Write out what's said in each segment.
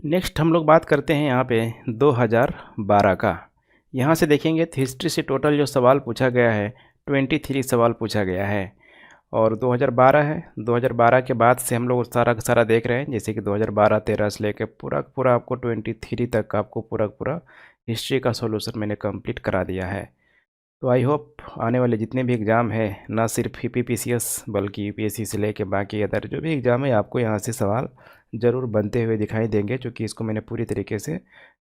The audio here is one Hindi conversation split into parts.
नेक्स्ट हम लोग बात करते हैं यहाँ पे 2012 का। यहाँ से देखेंगे तो हिस्ट्री से टोटल जो सवाल पूछा गया है 23 सवाल पूछा गया है और 2012 है। 2012 के बाद से हम लोग सारा का सारा देख रहे हैं, जैसे कि 2012-13 से लेकर पूरा पूरा आपको 23 तक आपको पूरा पूरा हिस्ट्री का सॉल्यूशन मैंने कंप्लीट करा दिया है। तो आई होप आने वाले जितने भी एग्ज़ाम है, ना सिर्फ यूपीपीसीएस बल्कि यूपीएससी से लेके बाकी अदर जो भी एग्ज़ाम है, आपको यहाँ से सवाल ज़रूर बनते हुए दिखाई देंगे, क्योंकि इसको मैंने पूरी तरीके से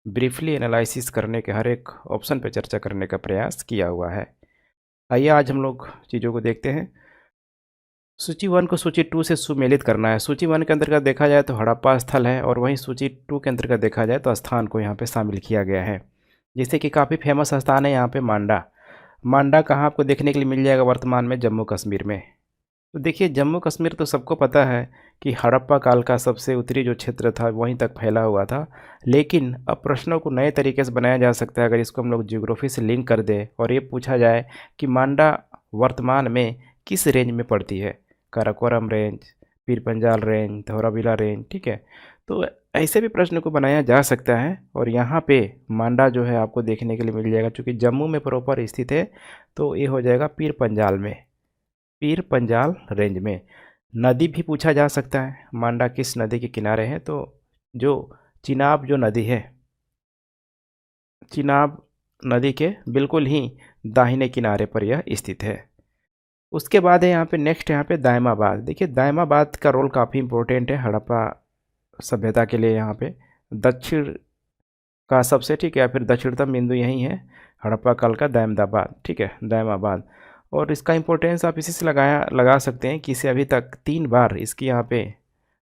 ब्रीफली एनालिसिस करने के हर एक ऑप्शन पर चर्चा करने का प्रयास किया हुआ है। आइए आज हम लोग चीज़ों को देखते हैं। सूची 1 को सूची 2 से सुमेलित करना है। सूची 1 के अंतर्गत देखा जाए तो हड़प्पा स्थल है और वहीं सूची 2 के अंतर्गत देखा जाए तो स्थान को यहाँ पे शामिल किया गया है। जैसे कि काफ़ी फेमस स्थान है यहाँ पे मांडा। मांडा कहाँ आपको देखने के लिए मिल जाएगा वर्तमान में? जम्मू कश्मीर में। तो देखिए जम्मू कश्मीर तो सबको पता है कि हड़प्पा काल का सबसे उत्तरी जो क्षेत्र था वहीं तक फैला हुआ था, लेकिन अब प्रश्नों को नए तरीके से बनाया जा सकता है अगर इसको हम लोग ज्योग्राफी से लिंक कर दें और ये पूछा जाए कि मांडा वर्तमान में किस रेंज में पड़ती है? Karakoram range, Pir Panjal range, Dholavira range, ठीक है। तो ऐसे भी प्रश्न को बनाया जा सकता है और यहाँ पे मांडा जो है आपको देखने के लिए मिल जाएगा, क्योंकि जम्मू में प्रॉपर स्थित है तो ये हो जाएगा पीर पंजाल में, पीर पंजाल रेंज में। नदी भी पूछा जा सकता है, मांडा किस नदी के किनारे है? तो जो चिनाब जो नदी है, चिनाब नदी के बिल्कुल ही दाहिने किनारे पर यह स्थित है। उसके बाद है यहाँ पे नेक्स्ट यहाँ पे दायमाबाद। देखिए दायमाबाद का रोल काफ़ी इंपॉर्टेंट है हड़प्पा सभ्यता के लिए। यहाँ पे दक्षिण का सबसे, ठीक है, या फिर दक्षिणतम बिंदु यही है हड़प्पा काल का दायमाबाद, ठीक है, दायमाबाद। और इसका इम्पोर्टेंस आप इसी से लगा सकते हैं कि इसे अभी तक 3 बार इसकी यहाँ पे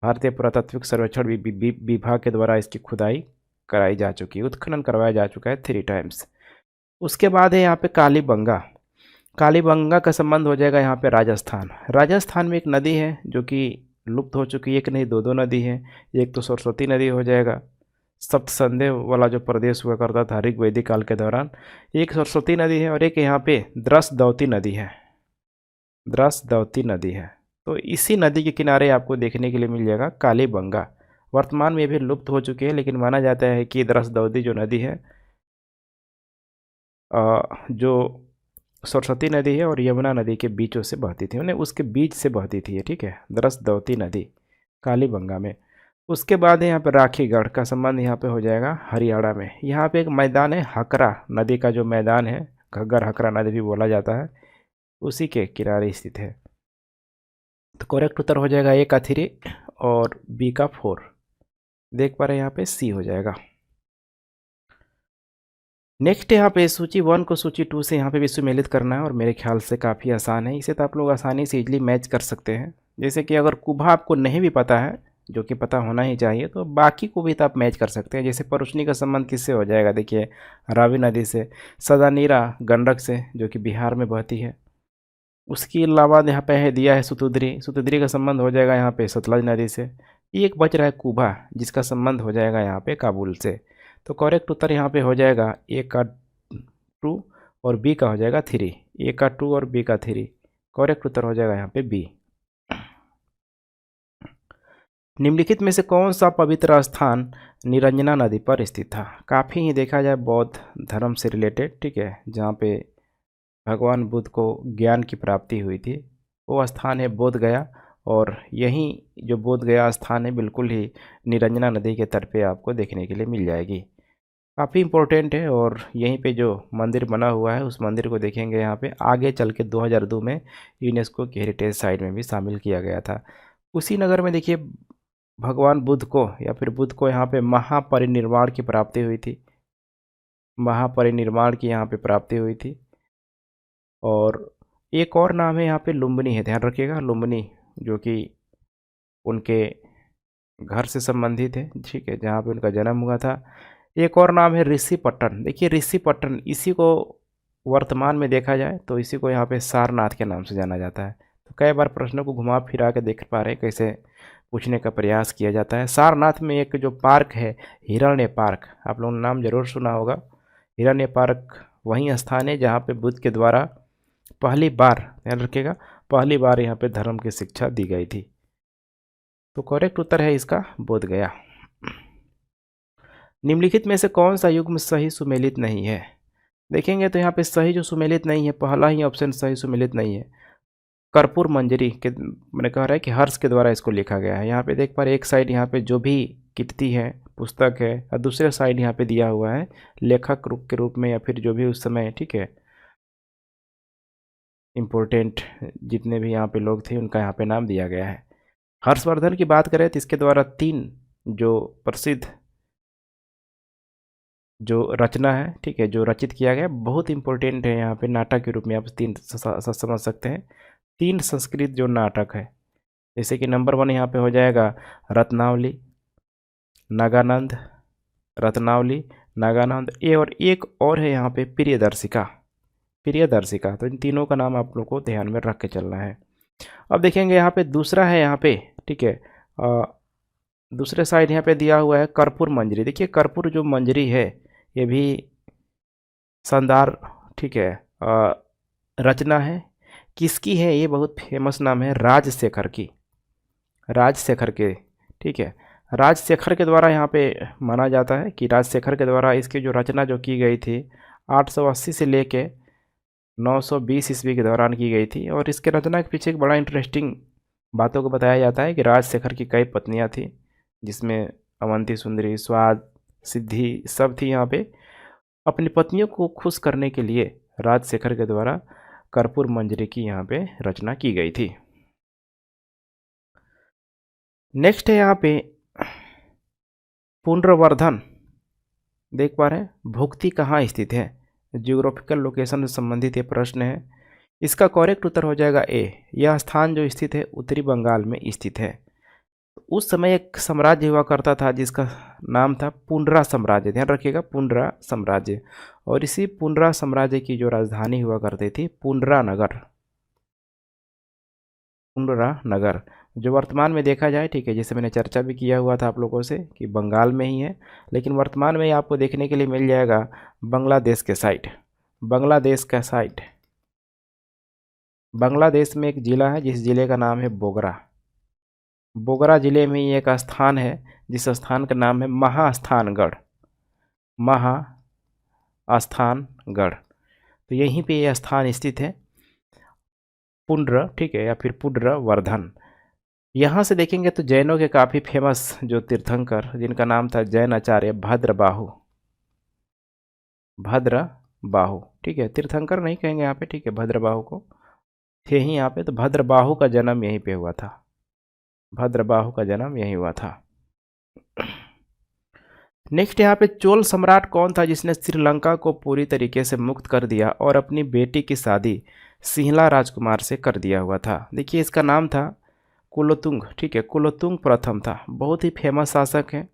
भारतीय पुरातात्विक सर्वेक्षण विभाग के द्वारा इसकी खुदाई कराई जा चुकी है, उत्खनन करवाया जा चुका है 3 टाइम्स। उसके बाद है यहाँ पे कालीबंगा। कालीबंगा का संबंध हो जाएगा यहाँ पे राजस्थान। राजस्थान में एक नदी है जो कि लुप्त हो चुकी है, एक नहीं दो नदी है। एक तो सरस्वती नदी हो जाएगा, सप्तसंध्य वाला जो प्रदेश हुआ करता था ऋग वैदिक काल के दौरान, एक सरस्वती नदी है और एक यहाँ पे द्रसदौती नदी है, द्रसदौती नदी है। तो इसी नदी के किनारे आपको देखने के लिए मिल जाएगा कालीबंगा। वर्तमान में भी लुप्त हो चुकी है, लेकिन माना जाता है कि द्रसदौती जो नदी है जो सरस्वती नदी है और यमुना नदी के बीचों से बहती थी, उन्हें उसके बीच से बहती थी, ठीक है, द्रसदौती नदी कालीबंगा में। उसके बाद यहाँ पे राखीगढ़ का संबंध यहाँ पे हो जाएगा हरियाणा में। यहाँ पे एक मैदान है हकरा नदी का, जो मैदान है घग्गर हकरा नदी भी बोला जाता है, उसी के किनारे स्थित है। तो करेक्ट उत्तर हो जाएगा ए का 3 और बी का 4। देख पा रहे हैं यहाँ पे सी हो जाएगा। नेक्स्ट यहाँ पे सूची 1 को सूची 2 से यहाँ पे भी सुमेलित करना है और मेरे ख्याल से काफ़ी आसान है। इसे तो आप लोग आसानी से इजली मैच कर सकते हैं। जैसे कि अगर कुभा आपको नहीं भी पता है, जो कि पता होना ही चाहिए, तो बाकी को भी तो आप मैच कर सकते हैं। जैसे परुष्णी का संबंध किससे हो जाएगा? देखिए रावी नदी से। सदानीरा गंडक से, जो कि बिहार में बहती है। उसके अलावा यहाँ पे है दिया है सुतुद्री। सुतुद्री का संबंध हो जाएगा यहाँ पे सतलज नदी से। एक बच रहा है कुभा, जिसका संबंध हो जाएगा यहाँ पे काबुल से। तो करेक्ट उत्तर यहाँ पे हो जाएगा ए का 2 और बी का हो जाएगा 3। ए का 2 और बी का 3। करेक्ट उत्तर हो जाएगा यहाँ पे बी। निम्नलिखित में से कौन सा पवित्र स्थान निरंजना नदी पर स्थित था? काफ़ी ही देखा जाए बौद्ध धर्म से रिलेटेड, ठीक है, जहाँ पे भगवान बुद्ध को ज्ञान की प्राप्ति हुई थी, वो स्थान है बोध गया। और यहीं जो बोध गया स्थान है बिल्कुल ही निरंजना नदी के तट पे आपको देखने के लिए मिल जाएगी। काफ़ी इम्पोर्टेंट है और यहीं पे जो मंदिर बना हुआ है उस मंदिर को देखेंगे यहाँ पे आगे चल के 2002 में यूनेस्को की हेरिटेज साइट में भी शामिल किया गया था। कुशीनगर में देखिए भगवान बुद्ध को या फिर बुद्ध को यहाँ पे महापरिनिर्वाण की प्राप्ति हुई थी, महापरिनिर्वाण की यहाँ पे प्राप्ति हुई थी। और एक और नाम है यहाँ पे लुम्बिनी है, ध्यान रखिएगा, लुम्बिनी, जो कि उनके घर से संबंधित है, ठीक है, जहाँ पे उनका जन्म हुआ था। एक और नाम है ऋषिपट्टन। देखिए ऋषिपट्टन, इसी को वर्तमान में देखा जाए तो इसी को यहाँ पे सारनाथ के नाम से जाना जाता है। तो कई बार प्रश्नों को घुमा फिरा के देख पा रहे हैं कैसे पूछने का प्रयास किया जाता है। सारनाथ में एक जो पार्क है हिरण्य पार्क, आप लोगों ने नाम जरूर सुना होगा। हिरण्य पार्क वही स्थान है जहाँ पे बुद्ध के द्वारा पहली बार, ध्यान रखिएगा, पहली बार यहाँ पे धर्म की शिक्षा दी गई थी। तो करेक्ट उत्तर है इसका बोध गया। निम्नलिखित में से कौन सा युग्म सही सुमेलित नहीं है? देखेंगे तो यहाँ पे सही जो सुमेलित नहीं है, पहला ही ऑप्शन सही सुमेलित नहीं है। कर्पूर मंजरी के मैंने कह रहा है कि हर्ष के द्वारा इसको लिखा गया है। यहाँ पे देख पा रहे एक साइड यहाँ पे जो भी कीर्ति है, पुस्तक है, और दूसरे साइड यहाँ पे दिया हुआ है लेखक रूप के रूप में, या फिर जो भी उस समय, ठीक है, इम्पोर्टेंट जितने भी यहाँ पे लोग थे उनका यहाँ पे नाम दिया गया है। हर्षवर्धन की बात करें तो इसके द्वारा 3 जो प्रसिद्ध जो रचना है, ठीक है, जो रचित किया गया, बहुत इंपॉर्टेंट है। यहाँ पे नाटक के रूप में आप 3 समझ सकते हैं। 3 संस्कृत जो नाटक है, जैसे कि नंबर 1 यहाँ पे हो जाएगा रत्नावली, नागानंद, रत्नावली, नागानंद, ये और एक और है यहाँ पे प्रियदर्शिका। प्रियदर्शिका, तो इन तीनों का नाम आप लोग को ध्यान में रख के चलना है। अब देखेंगे यहाँ पे दूसरा है यहाँ पे, ठीक है, दूसरे साइड यहाँ पे दिया हुआ है कर्पूर मंजरी। देखिए कर्पूर जो मंजरी है ये भी शानदार, ठीक है, रचना है। किसकी है? ये बहुत फेमस नाम है राजशेखर की, राजशेखर के, ठीक है, राजशेखर के द्वारा यहाँ पे माना जाता है कि राजशेखर के द्वारा इसकी जो रचना जो की गई थी 880 से लेके 920 ईस्वी के दौरान की गई थी। और इसके रचना के पीछे एक बड़ा इंटरेस्टिंग बातों को बताया जाता है कि राजशेखर की कई पत्नियां थी, जिसमें अवंती सुंदरी, स्वाद, सिद्धि सब थी। यहाँ पे अपनी पत्नियों को खुश करने के लिए राजशेखर के द्वारा कर्पूर मंजरी की यहाँ पे रचना की गई थी। नेक्स्ट है यहाँ पे पुनर्वर्धन। देख पा रहे हैं, भुक्ति कहाँ स्थित है? जियोग्राफिकल लोकेशन से संबंधित ये प्रश्न है। इसका करेक्ट उत्तर हो जाएगा ए। यह स्थान जो स्थित है उत्तरी बंगाल में स्थित है। उस समय एक साम्राज्य हुआ करता था जिसका नाम था पुंडरा साम्राज्य। ध्यान रखिएगा, पुंडरा साम्राज्य। और इसी पुंडरा साम्राज्य की जो राजधानी हुआ करती थी पुंडरा नगर, पुंडरा नगर, जो वर्तमान में देखा जाए, ठीक है, जैसे मैंने चर्चा भी किया हुआ था आप लोगों से कि बंगाल में ही है, लेकिन वर्तमान में आपको देखने के लिए मिल जाएगा बांग्लादेश के साइड। बांग्लादेश का साइड, बांग्लादेश में एक ज़िला है जिस ज़िले का नाम है बोगरा। बोगरा ज़िले में ही एक स्थान है जिस स्थान का नाम है महास्थानगढ़। महास्थानगढ़, तो यहीं पे यह स्थान स्थित है, पुंड्र, ठीक है, या फिर पुंड्रवर्धन। यहाँ से देखेंगे तो जैनों के काफ़ी फेमस जो तीर्थंकर जिनका नाम था जैन आचार्य भद्रबाहु, भद्रबाहु, ठीक है, तीर्थंकर नहीं कहेंगे यहाँ पे, ठीक है, भद्रबाहु को थे ही यहाँ पे। तो भद्रबाहु का जन्म यहीं पे हुआ था, भद्रबाहु का जन्म यहीं हुआ था। नेक्स्ट यहाँ पे चोल सम्राट कौन था जिसने श्रीलंका को पूरी तरीके से मुक्त कर दिया और अपनी बेटी की शादी सिंहला राजकुमार से कर दिया हुआ था? देखिए इसका नाम था कुलोतुंग, ठीक है, कुलोतुंग प्रथम था। बहुत ही फेमस शासक है।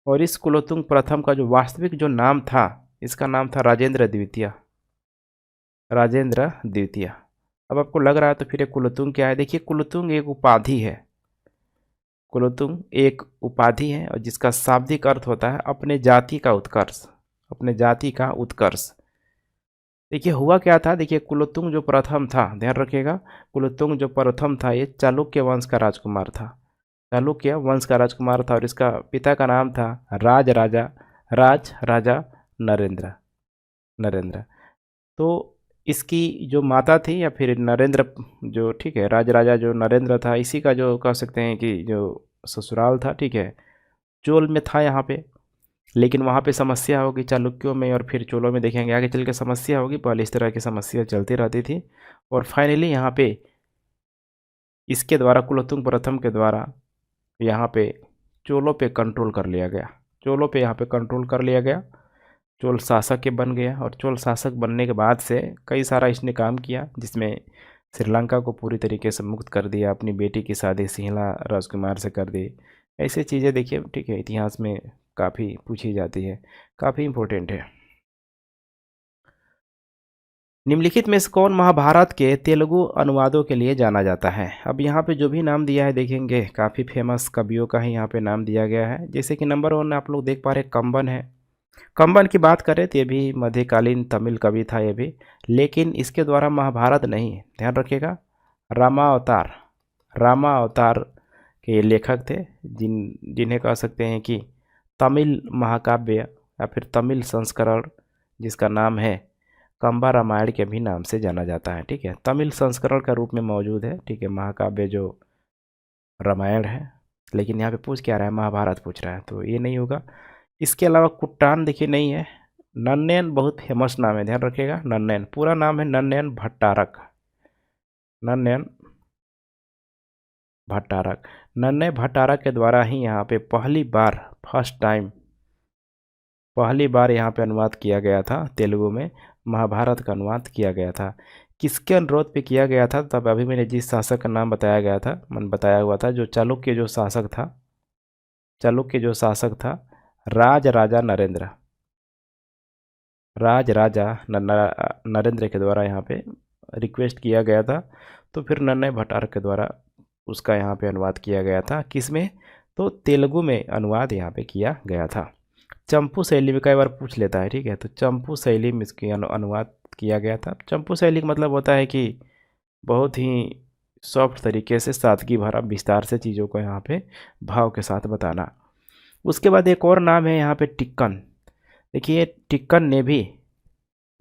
और इस कुलोतुंग प्रथम का जो वास्तविक जो नाम था, इसका नाम था राजेंद्र द्वितीय, राजेंद्र द्वितीय। अब आपको लग रहा है तो फिर ये कुलोतुंग क्या है? देखिए कुलोतुंग एक उपाधि है, कुलोतुंग एक उपाधि है और जिसका शाब्दिक अर्थ होता है अपने जाति का उत्कर्ष, अपने जाति का उत्कर्ष। देखिए हुआ क्या था, देखिए कुलोतुंग जो प्रथम था, ध्यान रखिएगा, कुलोतुंग जो प्रथम था ये चालुक्य वंश का राजकुमार था, चालुक्य वंश का राजकुमार था। और इसका पिता का नाम था राज राजा नरेंद्र, नरेंद्र। तो इसकी जो माता थी, या फिर नरेंद्र जो, ठीक है, राजा जो नरेंद्र था, इसी का जो कह सकते हैं कि जो ससुराल था, ठीक है, चोल में था यहाँ पे। लेकिन वहाँ पे समस्या होगी चालुक्यों में और फिर चोलों में, देखेंगे आगे चल के समस्या होगी। पहले इस तरह की समस्या चलती रहती थी और फाइनली यहाँ पे इसके द्वारा, कुलोतुंग प्रथम के द्वारा यहाँ पे चोलों पे कंट्रोल कर लिया गया, चोलों पे यहाँ पे कंट्रोल कर लिया गया, चोल शासक के बन गया। और चोल शासक बनने के बाद से कई सारा इसने काम किया जिसमें श्रीलंका को पूरी तरीके से मुक्त कर दिया, अपनी बेटी की शादी सिंहला राजकुमार से कर दी। ऐसी चीज़ें देखिए, ठीक है, इतिहास में काफ़ी पूछी जाती है, काफ़ी इम्पोर्टेंट है। निम्नलिखित में से कौन महाभारत के तेलुगु अनुवादों के लिए जाना जाता है? अब यहाँ पे जो भी नाम दिया है देखेंगे काफ़ी फेमस कवियों का ही यहाँ पे नाम दिया गया है। जैसे कि नंबर 1 आप लोग देख पा रहे कंबन है। कंबन की बात करें तो ये भी मध्यकालीन तमिल कवि था ये भी, लेकिन इसके द्वारा महाभारत नहीं, ध्यान रखिएगा, रामावतार, रामावतार के लेखक थे जिन्हें कह सकते हैं कि तमिल महाकाव्य या फिर तमिल संस्करण जिसका नाम है कंबा रामायण के भी नाम से जाना जाता है। ठीक है, तमिल संस्करण का रूप में मौजूद है। ठीक है, महाकाव्य जो रामायण है, लेकिन यहाँ पे पूछ क्या रहा है, महाभारत पूछ रहा है, तो ये नहीं होगा। इसके अलावा कुट्टान देखिए नहीं है। नन्नयन बहुत फेमस नाम है, ध्यान रखिएगा। नन्नयन पूरा नाम है नन्नयन भट्टारक। नन्नयन भट्टारक, नन्नय भट्टारक के द्वारा ही यहाँ पे पहली बार यहाँ पे अनुवाद किया गया था। तेलुगु में महाभारत का अनुवाद किया गया था। किसके अनुरोध पे किया गया था? तब अभी मैंने जिस शासक का नाम बताया गया था, मन बताया हुआ था, जो चालुक्य जो शासक था, राज राजा नरेंद्र के द्वारा यहाँ पे रिक्वेस्ट किया गया था। तो फिर नन्नय भट्टारक के द्वारा उसका यहाँ पे अनुवाद किया गया था। किसमें? तो तेलुगु में अनुवाद यहाँ पे किया गया था। चंपू शैली में कई बार पूछ लेता है। ठीक है, तो चंपू शैली में इसकी अनुवाद किया गया था। चंपू शैली का मतलब होता है कि बहुत ही सॉफ्ट तरीके से, सादगी भरा, विस्तार से चीज़ों को यहाँ पे भाव के साथ बताना। उसके बाद एक और नाम है यहाँ पे टिक्कन। देखिए, टिक्कन ने भी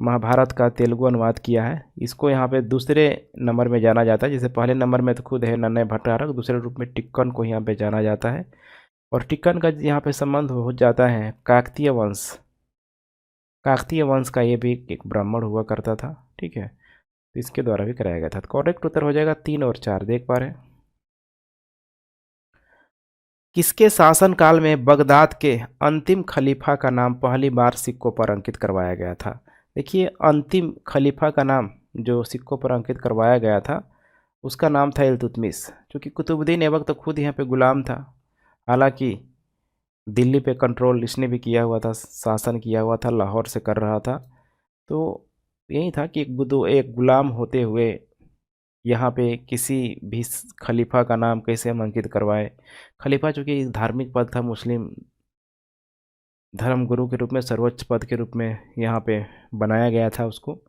महाभारत का तेलुगु अनुवाद किया है। इसको यहाँ पे दूसरे नंबर में जाना जाता है। जैसे पहले नंबर में तो खुद है नन्नय भट्टारक, दूसरे रूप में टिक्कन को यहाँ पे जाना जाता है। और टिक्कन का यहाँ पे संबंध हो जाता है काकतीय वंश का। ये भी एक ब्राह्मण हुआ करता था। ठीक है, तो इसके द्वारा भी कराया गया था। तो करेक्ट उत्तर हो जाएगा 3 और 4, देख पा रहे हैं। किसके शासनकाल में बगदाद के अंतिम खलीफा का नाम पहली बार सिक्कों पर अंकित करवाया गया था? देखिए, अंतिम खलीफा का नाम जो सिक्कों पर अंकित करवाया गया था, उसका नाम था इल्तुतमिश। क्योंकि कुतुबुद्दीन ऐबक तो खुद यहाँ पे गुलाम था। हालांकि दिल्ली पे कंट्रोल इसने भी किया हुआ था, शासन किया हुआ था, लाहौर से कर रहा था। तो यही था कि एक गुलाम होते हुए यहाँ पे किसी भी खलीफा का नाम कैसे हम अंकित करवाए। खलीफा चूँकि धार्मिक पद था, मुस्लिम धर्म गुरु के रूप में, सर्वोच्च पद के रूप में यहाँ पे बनाया गया था उसको।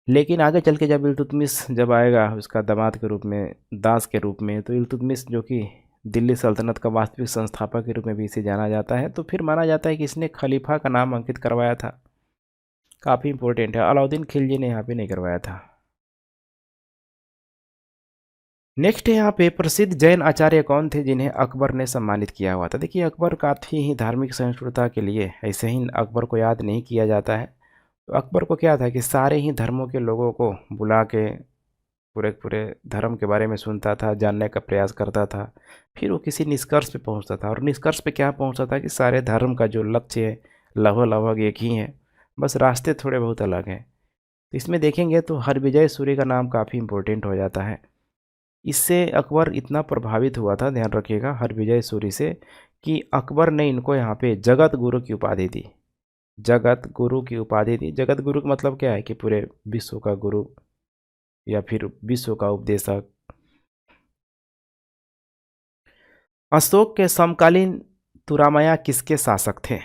लेकिन आगे चल के जब इल्तुतमिश जब आएगा उसका दामाद के रूप में, दास के रूप में, तो इल्तुतमिश जो कि दिल्ली सल्तनत का वास्तविक संस्थापक के रूप में भी इसे जाना जाता है। तो फिर माना जाता है कि इसने खलीफा का नाम अंकित करवाया था। काफ़ी इंपॉर्टेंट है। अलाउद्दीन खिलजी ने यहाँ पे नहीं करवाया था। नेक्स्ट यहाँ पे प्रसिद्ध जैन आचार्य कौन थे जिन्हें अकबर ने सम्मानित किया हुआ था? देखिए, अकबर काफ़ी ही धार्मिक सहिष्णुता के लिए, ऐसे ही अकबर को याद नहीं किया जाता है। तो अकबर को क्या था कि सारे ही धर्मों के लोगों को बुला के पूरे धर्म के बारे में सुनता था, जानने का प्रयास करता था, फिर वो किसी निष्कर्ष पे पहुंचता था। और निष्कर्ष पे क्या पहुंचता था कि सारे धर्म का जो लक्ष्य है लगभग एक ही है, बस रास्ते थोड़े बहुत अलग हैं। तो इसमें देखेंगे तो हरविजय सूरी का नाम काफ़ी इम्पोर्टेंट हो जाता है। इससे अकबर इतना प्रभावित हुआ था, ध्यान रखिएगा, हरविजय सूरी से, कि अकबर ने इनको यहाँ पे जगत गुरु की उपाधि दी। जगत गुरु की उपाधि दी। जगत गुरु का मतलब क्या है कि पूरे विश्व का गुरु या फिर विश्व का उपदेशक। अशोक के समकालीन तुरामया किसके शासक थे?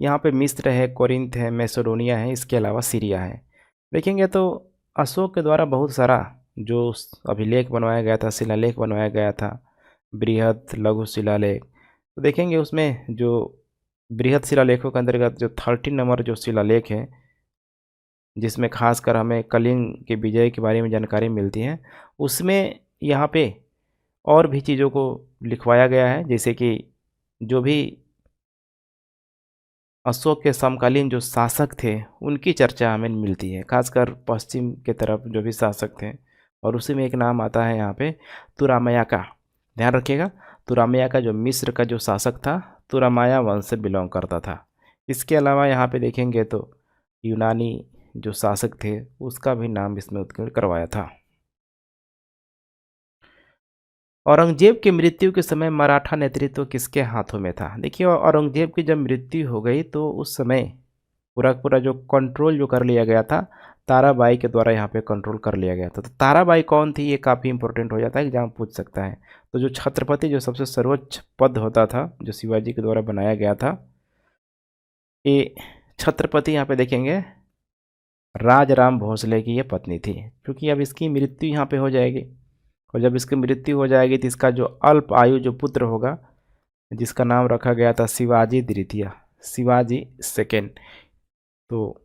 यहाँ पे मिस्र है, कोरिंथ है, मैसेडोनिया है, इसके अलावा सीरिया है। देखेंगे तो अशोक के द्वारा बहुत सारा जो अभिलेख बनवाया गया था, शिलालेख बनवाया गया था, बृहद लघु शिलालेख। तो देखेंगे उसमें जो बृहद शिलालेखों के अंतर्गत जो 13 नंबर जो शिलालेख है, जिसमें खासकर हमें कलिंग के विजय के बारे में जानकारी मिलती है, उसमें यहाँ पे और भी चीज़ों को लिखवाया गया है। जैसे कि जो भी अशोक के समकालीन जो शासक थे उनकी चर्चा हमें मिलती है, खासकर पश्चिम के तरफ जो भी शासक थे। और उसी में एक नाम आता है यहाँ पे तुरामया का। ध्यान रखिएगा, तुरामया का जो मिस्र का जो शासक था, तुरामया वंश से बिलोंग करता था। इसके अलावा यहाँ पे देखेंगे तो यूनानी जो शासक थे उसका भी नाम इसमें उत्कीर्ण करवाया था। औरंगजेब की मृत्यु के समय मराठा नेतृत्व किसके हाथों में था? देखिए, औरंगजेब की जब मृत्यु हो गई तो उस समय पूरा जो कंट्रोल जो कर लिया गया था, ताराबाई के द्वारा यहाँ पे कंट्रोल कर लिया गया था। तो ताराबाई कौन थी, ये काफ़ी इंपॉर्टेंट हो जाता है, एग्जाम पूछ सकता है। तो जो छत्रपति जो सबसे सर्वोच्च पद होता था, जो शिवाजी के द्वारा बनाया गया था, ये छत्रपति यहाँ पे देखेंगे राजराम भोसले की ये पत्नी थी। क्योंकि अब इसकी मृत्यु यहाँ पे हो जाएगी, और जब इसकी मृत्यु हो जाएगी तो इसका जो अल्प आयु जो पुत्र होगा, जिसका नाम रखा गया था शिवाजी द्वितीय, शिवाजी सेकेंड। तो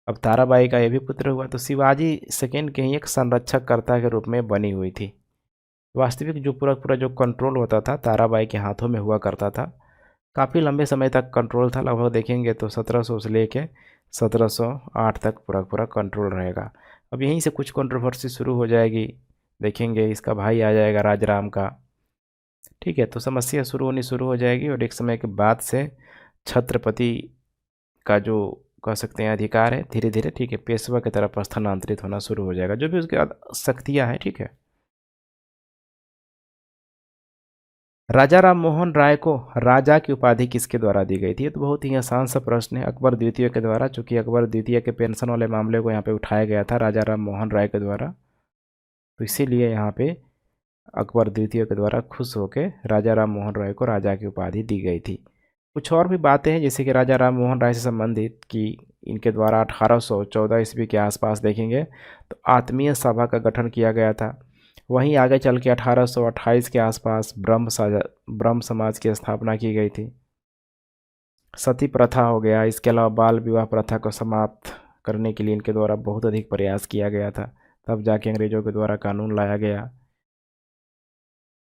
अब ताराबाई का ये भी पुत्र हुआ, तो शिवाजी सेकेंड के ही एक संरक्षककर्ता के रूप में बनी हुई थी। वास्तविक जो पूरा पूरा जो कंट्रोल होता था ताराबाई के हाथों में हुआ करता था। काफ़ी लंबे समय तक कंट्रोल था, लगभग देखेंगे तो 1700 से लेके 1708 तक पूरा पूरा कंट्रोल रहेगा। अब यहीं से कुछ कंट्रोवर्सी शुरू हो जाएगी, देखेंगे इसका भाई आ जाएगा राजराम का, ठीक है। तो समस्या शुरू हो जाएगी और एक समय के बाद से छत्रपति का जो कह सकते हैं अधिकार है धीरे धीरे, ठीक है, पेशवा की तरफ स्थानांतरित होना शुरू हो जाएगा, जो भी उसके शक्तियाँ हैं, ठीक है। राजा राम मोहन राय को राजा की उपाधि किसके द्वारा दी गई थी? ये तो बहुत ही आसान सा प्रश्न है, अकबर द्वितीय के द्वारा, चूंकि अकबर द्वितीय के पेंशन वाले मामले को यहाँ पे उठाया गया था राजा राम मोहन राय के द्वारा, तो इसीलिए यहाँ पे अकबर द्वितीय के द्वारा खुश होकर राजा राम मोहन राय को राजा की उपाधि दी गई थी। कुछ और भी बातें हैं जैसे कि राजा राम मोहन राय से संबंधित कि इनके द्वारा 1814 ईस्वी के आसपास देखेंगे तो आत्मीय सभा का गठन किया गया था। वहीं आगे चल के 1828 के आसपास ब्रह्म समाज की स्थापना की गई थी। सती प्रथा हो गया, इसके अलावा बाल विवाह प्रथा को समाप्त करने के लिए इनके द्वारा बहुत अधिक प्रयास किया गया था, तब जाके अंग्रेजों के द्वारा कानून लाया गया।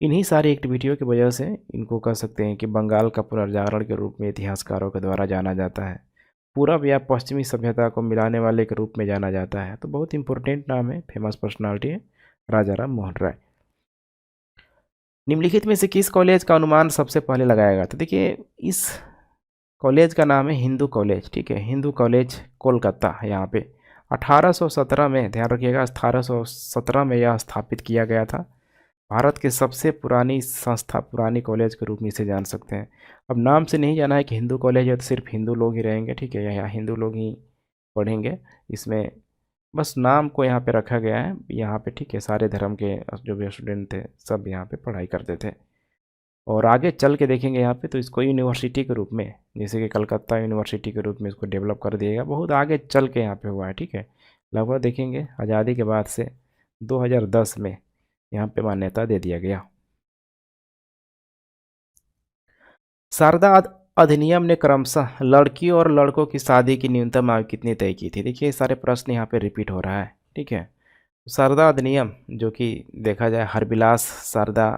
इन्हीं सारी एक्टिविटियों की वजह से इनको कह सकते हैं कि बंगाल का पुनर्जागरण के रूप में इतिहासकारों के द्वारा जाना जाता है। पूरब या पश्चिमी सभ्यता को मिलाने वाले के रूप में जाना जाता है। तो बहुत इंपॉर्टेंट नाम है, फेमस पर्सनालिटी है राजा राम मोहन राय। निम्नलिखित में से किस कॉलेज का अनुमान सबसे पहले लगाया गया था? देखिए इस कॉलेज का नाम है हिंदू कॉलेज, ठीक है, हिंदू कॉलेज कोलकाता। यहाँ पे 1817 में, ध्यान रखिएगा, 1817 में यह स्थापित किया गया था। भारत की सबसे पुरानी संस्था, पुरानी कॉलेज के रूप में इसे जान सकते हैं। अब नाम से नहीं जाना है कि हिंदू कॉलेज है तो सिर्फ हिंदू लोग ही रहेंगे, ठीक है, यहाँ हिंदू लोग ही पढ़ेंगे इसमें, बस नाम को यहाँ पे रखा गया है यहाँ पे, ठीक है। सारे धर्म के जो भी स्टूडेंट थे सब यहाँ पे पढ़ाई करते थे। और आगे चल के देखेंगे यहाँ पे तो इसको यूनिवर्सिटी के रूप में, जैसे कि कलकत्ता यूनिवर्सिटी के रूप में इसको डेवलप कर दिएगा, बहुत आगे चल के यहाँ पे हुआ है, ठीक है। लगभग देखेंगे आज़ादी के बाद से 2010 में यहाँ पे मान्यता दे दिया गया। शारदा अधिनियम ने क्रमशः लड़कियों और लड़कों की शादी की न्यूनतम आयु कितनी तय की थी? देखिए सारे प्रश्न यहाँ पे रिपीट हो रहा है, ठीक है। शारदा अधिनियम जो कि देखा जाए हरबिलास शारदा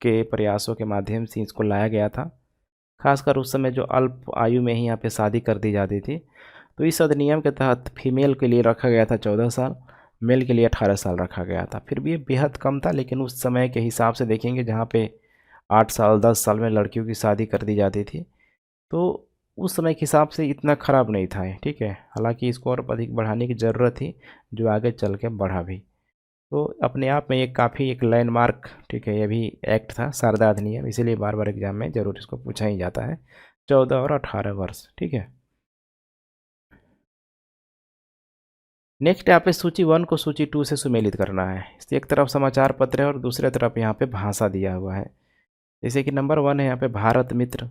के प्रयासों के माध्यम से इसको लाया गया था, खासकर उस समय जो अल्प आयु में ही यहाँ पे शादी कर दी जाती थी। तो इस अधिनियम के तहत फीमेल के लिए रखा गया था 14 साल, मेल के लिए 18 साल रखा गया था। फिर भी ये बेहद कम था, लेकिन उस समय के हिसाब से देखेंगे जहाँ पे 8 साल 10 साल में लड़कियों की शादी कर दी जाती थी, तो उस समय के हिसाब से इतना ख़राब नहीं था, ठीक है। हालांकि इसको और अधिक बढ़ाने की ज़रूरत थी, जो आगे चल के बढ़ा भी। तो अपने आप में ये काफ़ी एक लैंडमार्क, ठीक है, ये भी एक्ट था शारदा अधिनियम, इसीलिए बार बार एग्जाम में ज़रूर इसको पूछा ही जाता है। 14 और 18 वर्ष, ठीक है। नेक्स्ट यहाँ पे सूची 1 को सूची 2 से सुमेलित करना है। एक तरफ समाचार पत्र है और दूसरे तरफ यहाँ पे भाषा दिया हुआ है। जैसे कि नंबर 1 है यहाँ पे भारत मित्र।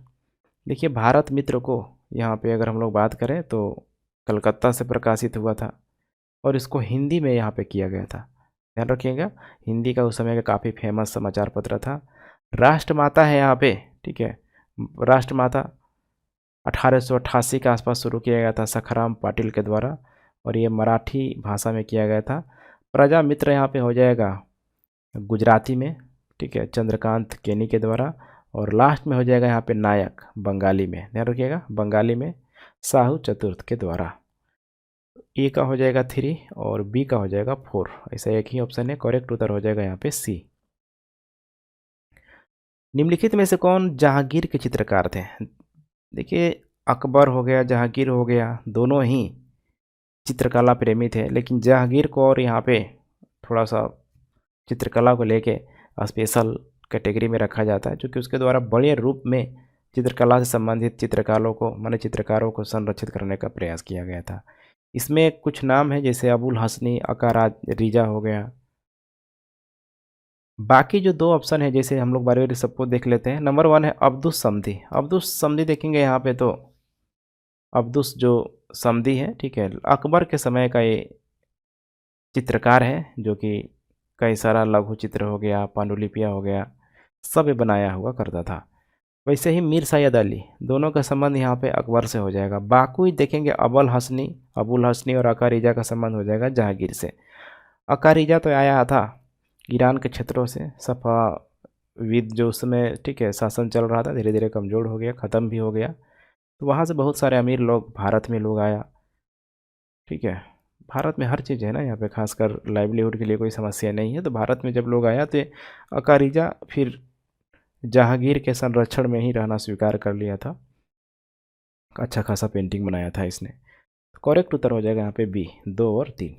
देखिए भारत मित्र को यहाँ पे अगर हम लोग बात करें तो कलकत्ता से प्रकाशित हुआ था और इसको हिंदी में यहाँ पे किया गया था, ध्यान रखिएगा। हिंदी का उस समय का काफ़ी फेमस समाचार पत्र था। राष्ट्रमाता है यहाँ पे, ठीक है, राष्ट्रमाता 1888 के आसपास शुरू किया गया था सखाराम पाटिल के द्वारा और ये मराठी भाषा में किया गया था। प्रजा मित्र यहाँ पे हो जाएगा गुजराती में, ठीक है, चंद्रकांत केनी के द्वारा। और लास्ट में हो जाएगा यहाँ पे नायक बंगाली में, ध्यान रखिएगा, बंगाली में साहू चतुर्थ के द्वारा। ए का हो जाएगा 3 और बी का हो जाएगा 4, ऐसा एक ही ऑप्शन है, करेक्ट उत्तर हो जाएगा यहाँ पे सी। निम्नलिखित में से कौन जहांगीर के चित्रकार थे? देखिए अकबर हो गया, जहांगीर हो गया, दोनों ही चित्रकला प्रेमी थे, लेकिन जहांगीर को और यहाँ पे थोड़ा सा चित्रकला को लेके स्पेशल कैटेगरी में रखा जाता है, क्योंकि उसके द्वारा बड़े रूप में चित्रकला से संबंधित चित्रकारों को संरक्षित करने का प्रयास किया गया था। इसमें कुछ नाम है जैसे अबुल हसनी, अकाराज रिजा हो गया। बाकी जो 2 ऑप्शन है जैसे हम लोग बारी बारी सबको देख लेते हैं। नंबर 1 है अब्दुस समदी। अब्दुस समदी देखेंगे यहाँ पे तो अब्दुस जो समदी है, ठीक है, अकबर के समय का ये चित्रकार है, जो कि कई सारा लघु चित्र हो गया, पांडुलिपियाँ हो गया, सब ये बनाया हुआ करता था। वैसे ही मीर सैयद अली, दोनों का संबंध यहाँ पे अकबर से हो जाएगा। बाकुई देखेंगे अबुल हसनी और अकारीजा का संबंध हो जाएगा जहांगीर से। अकारीजा तो आया था ईरान के क्षेत्रों से, सफ़ाविद जो उस समय ठीक है शासन चल रहा था, धीरे धीरे कमज़ोर हो गया, ख़त्म भी हो गया। तो वहाँ से बहुत सारे अमीर लोग भारत में लोग आया, ठीक है। भारत में हर चीज़ है ना यहाँ पे, खासकर लाइवलीहुड के लिए कोई समस्या नहीं है। तो भारत में जब लोग आया तो अकारीजा फिर जहांगीर के संरक्षण में ही रहना स्वीकार कर लिया था। अच्छा खासा पेंटिंग बनाया था इसने। करेक्ट उत्तर हो जाएगा यहाँ पे बी, 2 और 3।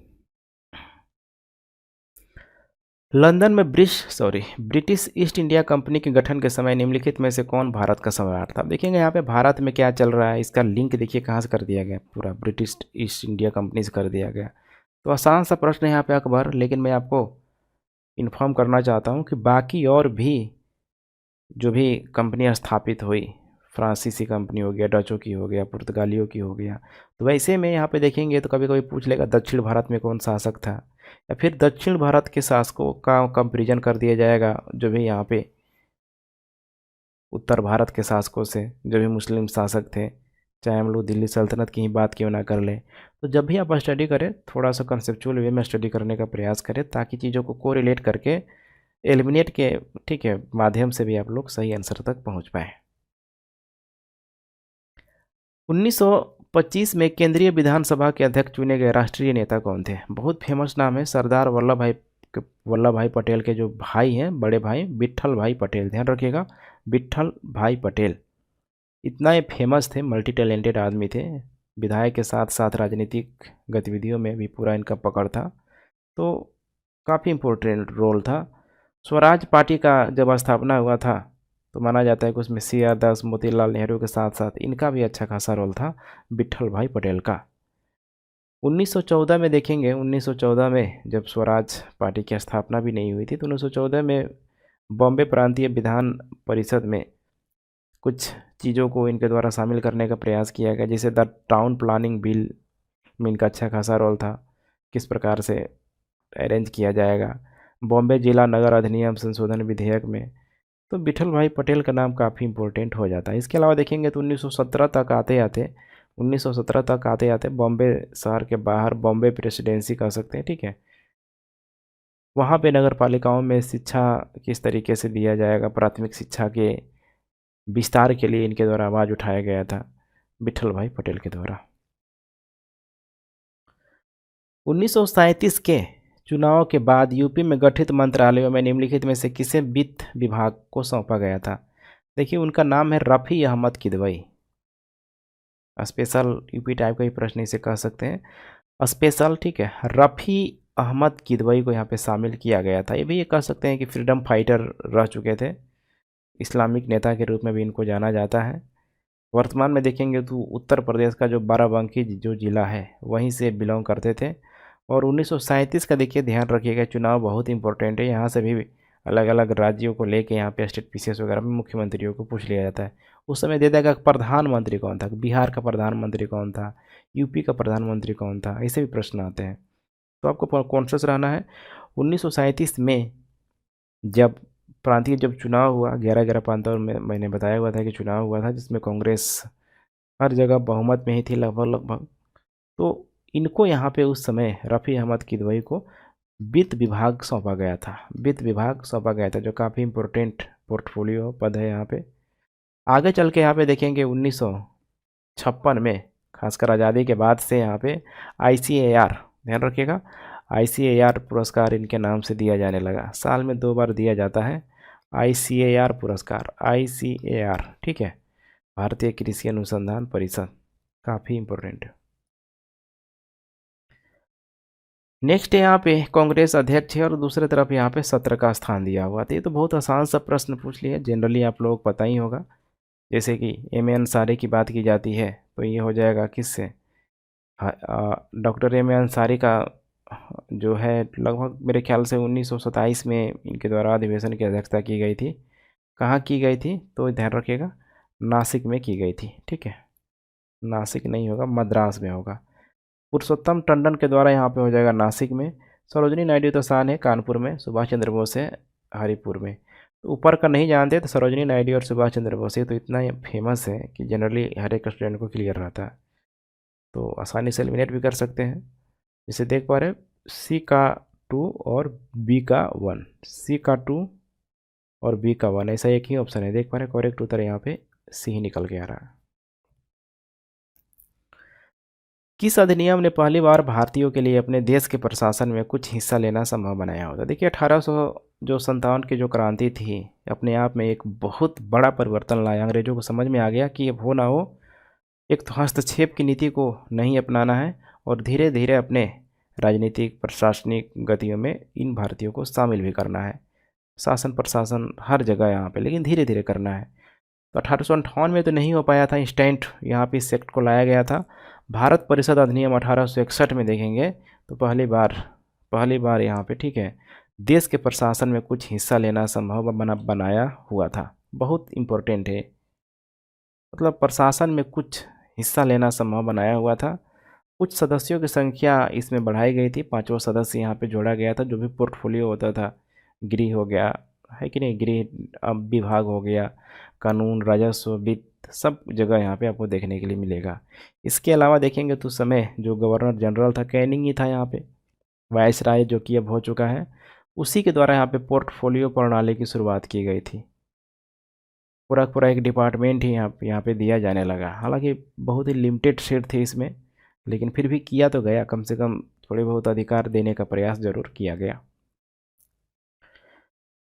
लंदन में ब्रिटिश ईस्ट इंडिया कंपनी के गठन के समय निम्नलिखित में से कौन भारत का सम्राट था। देखेंगे यहाँ पे भारत में क्या चल रहा है, इसका लिंक देखिए कहाँ से कर दिया गया, पूरा ब्रिटिश ईस्ट इंडिया कंपनी से कर दिया गया। तो आसान सा प्रश्न है यहाँ पे अकबर, लेकिन मैं आपको इन्फॉर्म करना चाहता हूँ कि बाकी और भी जो भी कंपनियाँ स्थापित हुई, फ्रांसीसी कंपनी हो गया, डचों की हो गया, पुर्तगालियों की हो गया, तो वैसे में यहाँ पे देखेंगे तो कभी कभी पूछ लेगा दक्षिण भारत में कौन शासक था, या फिर दक्षिण भारत के शासकों का कंपेरिजन कर दिया जाएगा जो भी यहाँ पे उत्तर भारत के शासकों से, जो भी मुस्लिम शासक थे, चाहे हम लोग दिल्ली सल्तनत की ही बात क्यों ना कर लें। तो जब भी आप स्टडी करें थोड़ा सा कंसेप्चुअल वे में स्टडी करने का प्रयास करें, ताकि चीज़ों को कोरिलेट करके एलिमिनेट के ठीक है माध्यम से भी आप लोग सही आंसर तक पहुँच पाएँ। 1925 में केंद्रीय विधानसभा के अध्यक्ष चुने गए राष्ट्रीय नेता कौन थे। बहुत फेमस नाम है, सरदार वल्लभ भाई पटेल के जो भाई हैं, बड़े भाई विट्ठल भाई पटेल, ध्यान रखिएगा विट्ठल भाई पटेल। इतना ये फेमस थे, मल्टी टैलेंटेड आदमी थे, विधायक के साथ साथ राजनीतिक गतिविधियों में भी पूरा इनका पकड़ था, तो काफ़ी इम्पोर्टेंट रोल था। स्वराज पार्टी का जब स्थापना हुआ था तो माना जाता है कि उसमें CR दास, मोतीलाल नेहरू के साथ साथ इनका भी अच्छा खासा रोल था, विट्ठल भाई पटेल का। 1914 में देखेंगे, 1914 में जब स्वराज पार्टी की स्थापना भी नहीं हुई थी, तो 1914 में बॉम्बे प्रांतीय विधान परिषद में कुछ चीज़ों को इनके द्वारा शामिल करने का प्रयास किया गया, जैसे द टाउन प्लानिंग बिल में इनका अच्छा खासा रोल था, किस प्रकार से अरेंज किया जाएगा, बॉम्बे जिला नगर अधिनियम संशोधन विधेयक में। तो विट्ठल भाई पटेल का नाम काफ़ी इंपॉर्टेंट हो जाता है। इसके अलावा देखेंगे तो 1917 तक आते आते बॉम्बे शहर के बाहर बॉम्बे प्रेसिडेंसी कह सकते हैं, ठीक है, वहाँ पे नगर पालिकाओं में शिक्षा किस तरीके से दिया जाएगा, प्राथमिक शिक्षा के विस्तार के लिए इनके द्वारा आवाज़ उठाया गया था, विट्ठल भाई पटेल के द्वारा। 1937 के चुनाव के बाद यूपी में गठित मंत्रालयों में निम्नलिखित में से किसे वित्त विभाग को सौंपा गया था। देखिए उनका नाम है Rafi Ahmed Kidwai. Special UP type का ही प्रश्न इसे कह सकते हैं, स्पेशल, ठीक है। रफ़ी अहमद किदवई को यहाँ पे शामिल किया गया था। ये भी ये कह सकते हैं कि फ्रीडम फाइटर रह चुके थे, इस्लामिक नेता के रूप में भी इनको जाना जाता है। वर्तमान में देखेंगे तो उत्तर प्रदेश का जो बाराबंकी जो ज़िला है वहीं से बिलोंग करते थे। और 1937 का देखिए ध्यान रखिएगा, चुनाव बहुत इंपॉर्टेंट है, यहाँ से भी अलग अलग राज्यों को लेके यहाँ पे स्टेट पीसीएस वगैरह में मुख्यमंत्रियों को पूछ लिया जाता है। उस समय दे देगा प्रधानमंत्री कौन था, बिहार का प्रधानमंत्री कौन था, यूपी का प्रधानमंत्री कौन था, ऐसे भी प्रश्न आते हैं। तो आपको कॉन्शियस रहना है। 1937 में जब चुनाव हुआ, 11-11 प्रांतों में मैंने बताया हुआ था कि चुनाव हुआ था, जिसमें कांग्रेस हर जगह बहुमत में ही थी लगभग। तो इनको यहाँ पे उस समय रफ़ी अहमद किदवई को वित्त विभाग सौंपा गया था, जो काफ़ी इम्पोर्टेंट पोर्टफोलियो पद है यहाँ पे। आगे चल के यहाँ पे देखेंगे 1956 में, खासकर आज़ादी के बाद से यहाँ पे ICAR, ध्यान रखिएगा, ICAR पुरस्कार इनके नाम से दिया जाने लगा। साल में 2 बार दिया जाता है ICAR पुरस्कार, ICAR, ठीक है, भारतीय कृषि अनुसंधान परिषद, काफ़ी इम्पोर्टेंट है। नेक्स्ट है यहाँ पे कांग्रेस अध्यक्ष है और दूसरे तरफ यहाँ पे सत्र का स्थान दिया हुआ था। ये तो बहुत आसान सा प्रश्न पूछ लिया, जनरली आप लोगों को पता ही होगा। जैसे कि M.A. अंसारी की बात की जाती है तो ये हो जाएगा किससे, डॉक्टर M.A. अंसारी का जो है लगभग मेरे ख्याल से 1927 में इनके द्वारा अधिवेशन की अध्यक्षता की गई थी। कहाँ की गई थी तो ध्यान रखिएगा, नासिक में की गई थी, ठीक है, नासिक नहीं होगा, मद्रास में होगा। पुरुषोत्तम टंडन के द्वारा यहाँ पे हो जाएगा नासिक में। सरोजनी नायडू तो शान है कानपुर में, सुभाष चंद्र बोस है हरिपुर में। तो ऊपर का नहीं जानते तो सरोजिनी नायडू और सुभाष चंद्र बोस, ये तो इतना फेमस है कि जनरली हर एक स्टूडेंट को क्लियर रहता है, तो आसानी से एलिमिनेट भी कर सकते हैं। जैसे देख पा रहे हैं, सी का 2 और बी का 1, सी का 2 और बी का 1, ऐसा एक ही ऑप्शन है। देख पा रहे हैं, करेक्ट उत्तर यहाँ पे सी ही निकल के आ रहा है। किस अधिनियम ने पहली बार भारतीयों के लिए अपने देश के प्रशासन में कुछ हिस्सा लेना संभव बनाया होता? देखिए 1857 की जो क्रांति थी, अपने आप में एक बहुत बड़ा परिवर्तन लाया। अंग्रेजों को समझ में आ गया कि अब हो ना हो, एक तो हस्तक्षेप की नीति को नहीं अपनाना है और धीरे धीरे अपने राजनीतिक प्रशासनिक गतियों में इन भारतीयों को शामिल भी करना है। शासन प्रशासन हर जगह यहाँ पे, लेकिन धीरे धीरे करना है। तो 1858 में तो नहीं हो पाया था इंस्टेंट, यहाँ पे इस एक्ट को लाया गया था। भारत परिषद अधिनियम 1861 में देखेंगे तो पहली बार यहाँ पे, ठीक है, देश के प्रशासन में कुछ हिस्सा लेना संभव बनाया हुआ था। बहुत इम्पोर्टेंट है, मतलब प्रशासन में कुछ हिस्सा लेना संभव बनाया हुआ था। कुछ सदस्यों की संख्या इसमें बढ़ाई गई थी, 5वां सदस्य यहाँ पे जोड़ा गया था, जो भी पोर्टफोलियो होता था, गृह हो गया है कि नहीं, गृह विभाग हो गया, कानून, राजस्व, वित्त, सब जगह यहाँ पे आपको देखने के लिए मिलेगा। इसके अलावा देखेंगे तो उस समय जो गवर्नर जनरल था, कैनिंग ही था यहाँ पे, वायसराय जो कि अब हो चुका है, उसी के द्वारा यहाँ पे पोर्टफोलियो प्रणाली की शुरुआत की गई थी। पूरा एक डिपार्टमेंट ही यहाँ पे दिया जाने लगा। हालांकि बहुत ही लिमिटेड सीट थी इसमें, लेकिन फिर भी किया तो गया, कम से कम थोड़े बहुत अधिकार देने का प्रयास जरूर किया गया।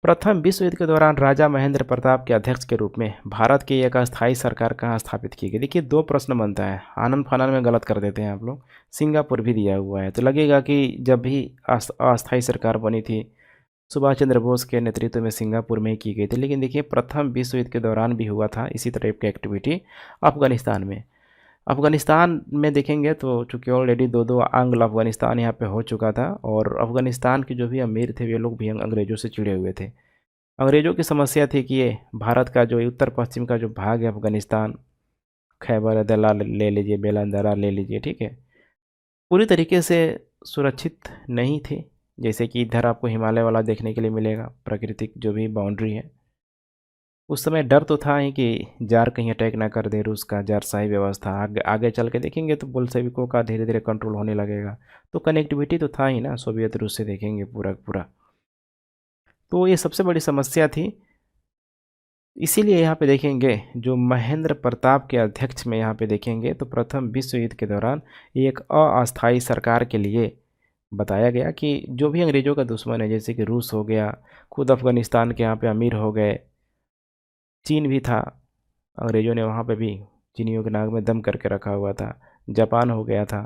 प्रथम विश्व युद्ध के दौरान राजा महेंद्र प्रताप के अध्यक्ष के रूप में भारत की एक अस्थायी सरकार कहाँ स्थापित की गई? देखिए 2 प्रश्न बनता है, आनंद फानन में गलत कर देते हैं आप लोग। सिंगापुर भी दिया हुआ है, तो लगेगा कि जब भी अस्थायी सरकार बनी थी सुभाष चंद्र बोस के नेतृत्व में सिंगापुर में ही की गई थी। लेकिन देखिए प्रथम विश्व युद्ध के दौरान भी हुआ था इसी तरह की एक्टिविटी अफगानिस्तान में। अफगानिस्तान में देखेंगे तो चूँकि ऑलरेडी 2 अंग्ल अफगानिस्तान यहाँ पे हो चुका था, और अफगानिस्तान के जो भी अमीर थे वे लोग भी अंग्रेज़ों से चिढ़े हुए थे। अंग्रेज़ों की समस्या थी कि ये भारत का जो उत्तर पश्चिम का जो भाग है अफगानिस्तान, खैबर अदला ले लीजिए, बेलंदरा ले लीजिए, ठीक है, पूरी तरीके से सुरक्षित नहीं थे। जैसे कि इधर आपको हिमालय वाला देखने के लिए मिलेगा, प्राकृतिक जो भी बाउंड्री है। उस समय डर तो था ही कि जार कहीं अटैक ना कर दे, रूस का जारशाही व्यवस्था। आगे आगे चल के देखेंगे तो बोल्शेविकों का धीरे धीरे कंट्रोल होने लगेगा, तो कनेक्टिविटी तो था ही ना सोवियत रूस से, देखेंगे पूरा। तो ये सबसे बड़ी समस्या थी। इसीलिए यहाँ पे देखेंगे जो महेंद्र प्रताप के अध्यक्ष में यहाँ पे देखेंगे तो प्रथम विश्व युद्ध के दौरान एक अस्थायी सरकार के लिए बताया गया कि जो भी अंग्रेज़ों का दुश्मन है, जैसे कि रूस हो गया, खुद अफ़गानिस्तान के यहाँ पे अमीर हो गए, चीन भी था, अंग्रेज़ों ने वहाँ पे भी चीनियों के नाक में दम करके रखा हुआ था, जापान हो गया था,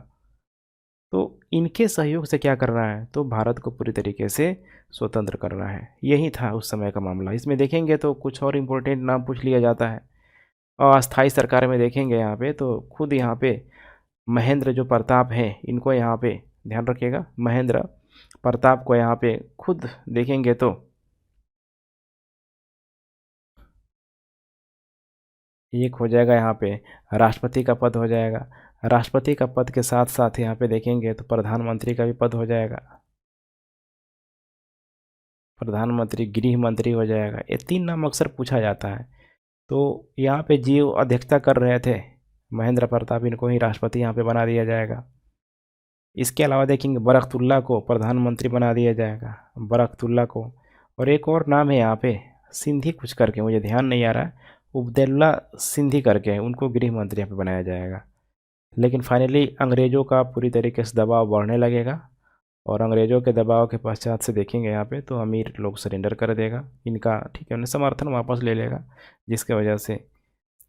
तो इनके सहयोग से क्या करना है, तो भारत को पूरी तरीके से स्वतंत्र करना है। यही था उस समय का मामला। इसमें देखेंगे तो कुछ और इम्पोर्टेंट नाम पूछ लिया जाता है। अस्थायी सरकार में देखेंगे यहाँ पे तो खुद यहाँ पे महेंद्र जो प्रताप हैं, इनको यहाँ पे ध्यान रखिएगा, महेंद्र प्रताप को यहाँ पे खुद देखेंगे तो एक हो जाएगा यहाँ पे राष्ट्रपति का पद हो जाएगा। राष्ट्रपति का पद के साथ साथ यहाँ पे देखेंगे तो प्रधानमंत्री का भी पद हो जाएगा, प्रधानमंत्री, गृह मंत्री हो जाएगा। ये 3 नाम अक्सर पूछा जाता है। तो यहाँ पे जो अध्यक्षता कर रहे थे महेंद्र प्रताप, इनको ही राष्ट्रपति यहाँ पे बना दिया जाएगा। इसके अलावा देखेंगे बरकतुल्ला को प्रधानमंत्री बना दिया जाएगा, बरकतुल्ला को। और एक और नाम है यहाँ पे सिंधी कुछ करके, मुझे ध्यान नहीं आ रहा है, उबैदुल्ला सिंधी करके, उनको गृह मंत्री यहाँ पे बनाया जाएगा। लेकिन फाइनली अंग्रेज़ों का पूरी तरीके से दबाव बढ़ने लगेगा, और अंग्रेज़ों के दबाव के पश्चात से देखेंगे यहाँ पे तो अमीर लोग सरेंडर कर देगा इनका, ठीक है, उन्हें समर्थन वापस ले लेगा, जिसके वजह से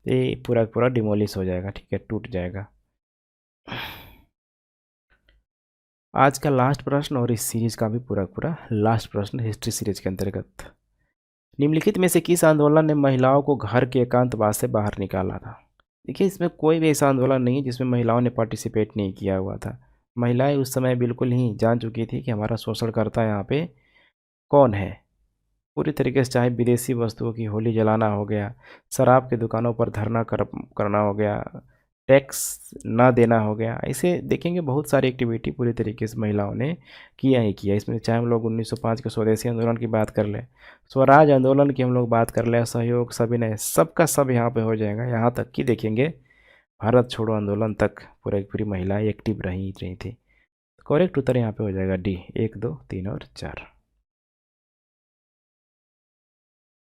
ये पूरा डिमोलिश हो जाएगा, ठीक है, टूट जाएगा। आज का लास्ट प्रश्न और इस सीरीज का भी पूरा लास्ट प्रश्न हिस्ट्री सीरीज के अंतर्गत, निम्नलिखित में से किस आंदोलन ने महिलाओं को घर के एकांतवास से बाहर निकाला था? देखिए इसमें कोई भी ऐसा आंदोलन नहीं है जिसमें महिलाओं ने पार्टिसिपेट नहीं किया हुआ था। महिलाएं उस समय बिल्कुल ही जान चुकी थी कि हमारा शोषणकर्ता यहाँ पे कौन है। पूरी तरीके से, चाहे विदेशी वस्तुओं की होली जलाना हो गया, शराब की दुकानों पर धरना करना हो गया, टैक्स ना देना हो गया। ऐसे देखेंगे बहुत सारी एक्टिविटी पूरी तरीके से महिलाओं ने किया ही किया। इसमें चाहे हम लोग 1905 के स्वदेशी आंदोलन की बात कर लें, स्वराज आंदोलन की हम लोग बात कर लें, सहयोग सविनय, सबका सब यहाँ पे हो जाएगा। यहाँ तक कि देखेंगे भारत छोड़ो आंदोलन तक पूरी पूरी महिलाएं एक्टिव रही थी। करेक्ट उत्तर यहाँ पे हो जाएगा डी, 1, 2, 3 और 4।